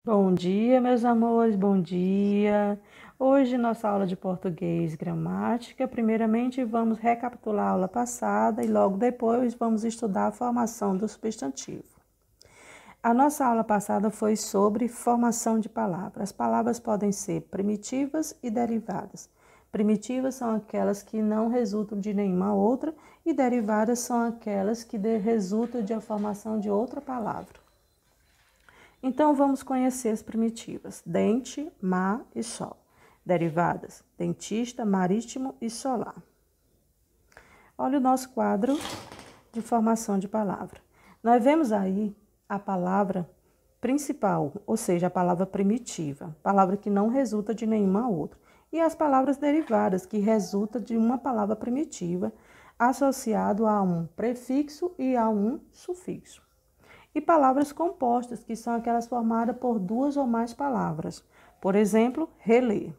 Bom dia, meus amores, bom dia. Hoje, nossa aula de português e gramática. Primeiramente, vamos recapitular a aula passada e logo depois vamos estudar a formação do substantivo. A nossa aula passada foi sobre formação de palavras. As palavras podem ser primitivas e derivadas. Primitivas são aquelas que não resultam de nenhuma outra e derivadas são aquelas que resultam de a formação de outra palavra. Então, vamos conhecer as primitivas: dente, mar e sol. Derivadas: dentista, marítimo e solar. Olha o nosso quadro de formação de palavra. Nós vemos aí a palavra principal, ou seja, a palavra primitiva, palavra que não resulta de nenhuma outra. E as palavras derivadas, que resultam de uma palavra primitiva associado a um prefixo e a um sufixo. E palavras compostas, que são aquelas formadas por duas ou mais palavras. Por exemplo, reler.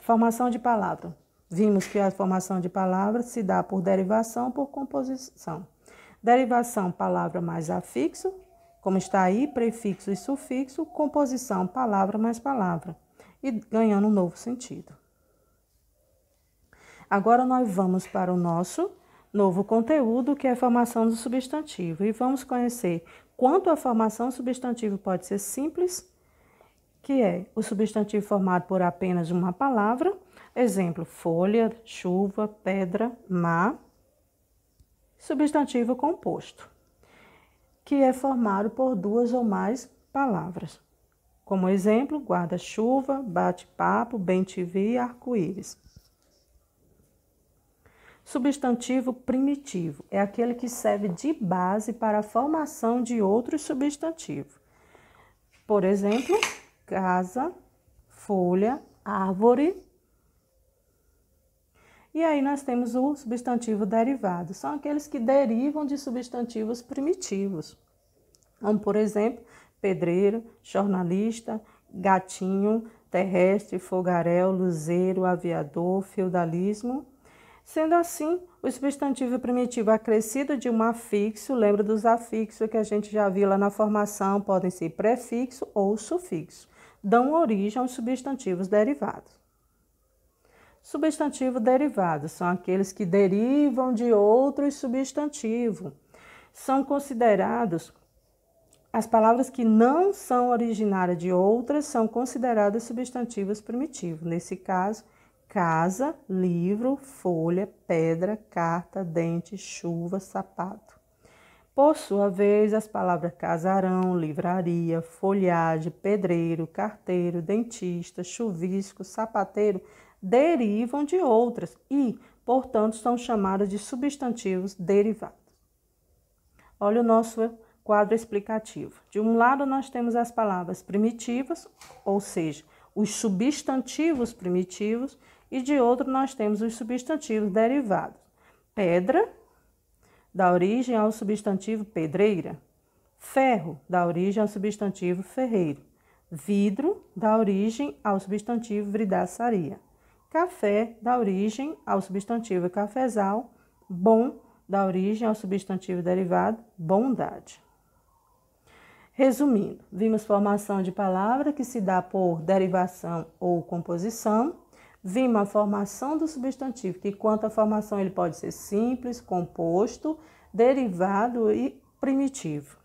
Formação de palavra. Vimos que a formação de palavra se dá por derivação ou por composição. Derivação, palavra mais afixo, como está aí, prefixo e sufixo. Composição, palavra mais palavra. E ganhando um novo sentido. Agora nós vamos para o nosso novo conteúdo, que é a formação do substantivo. E vamos conhecer quanto a formação substantivo pode ser simples, que é o substantivo formado por apenas uma palavra. Exemplo, folha, chuva, pedra, mar. Substantivo composto, que é formado por duas ou mais palavras. Como exemplo, guarda-chuva, bate-papo, bem-te-vi, arco-íris. Substantivo primitivo é aquele que serve de base para a formação de outros substantivos. Por exemplo, casa, folha, árvore. E aí nós temos o substantivo derivado. São aqueles que derivam de substantivos primitivos. Como, por exemplo, pedreiro, jornalista, gatinho, terrestre, fogaréu, luzeiro, aviador, feudalismo. Sendo assim, o substantivo primitivo acrescido de um afixo, lembra dos afixos que a gente já viu lá na formação, podem ser prefixo ou sufixo, dão origem aos substantivos derivados. Substantivo derivado são aqueles que derivam de outros substantivos. São considerados, as palavras que não são originárias de outras são consideradas substantivos primitivos. Nesse caso, casa, livro, folha, pedra, carta, dente, chuva, sapato. Por sua vez, as palavras casarão, livraria, folhagem, pedreiro, carteiro, dentista, chuvisco, sapateiro derivam de outras e, portanto, são chamadas de substantivos derivados. Olha o nosso quadro explicativo. De um lado, nós temos as palavras primitivas, ou seja, os substantivos primitivos, e de outro nós temos os substantivos derivados. Pedra dá origem ao substantivo pedreira. Ferro dá origem ao substantivo ferreiro. Vidro dá origem ao substantivo vidraçaria. Café dá origem ao substantivo cafezal. Bom dá origem ao substantivo derivado bondade. Resumindo, vimos formação de palavra que se dá por derivação ou composição. Vimos a formação do substantivo, que quanto à formação ele pode ser simples, composto, derivado e primitivo.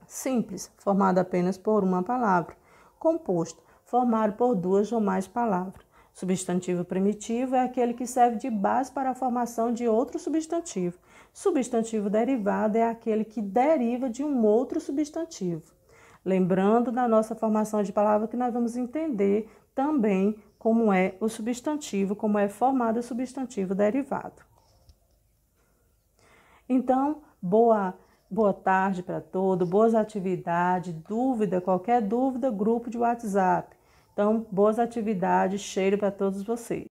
Simples, formado apenas por uma palavra. Composto, formado por duas ou mais palavras. Substantivo primitivo é aquele que serve de base para a formação de outro substantivo. Substantivo derivado é aquele que deriva de um outro substantivo. Lembrando da nossa formação de palavra que nós vamos entender também como é o substantivo, como é formado o substantivo derivado. Então, boa tarde para todos, boas atividades, qualquer dúvida, grupo de WhatsApp. Então, boas atividades, cheiro para todos vocês.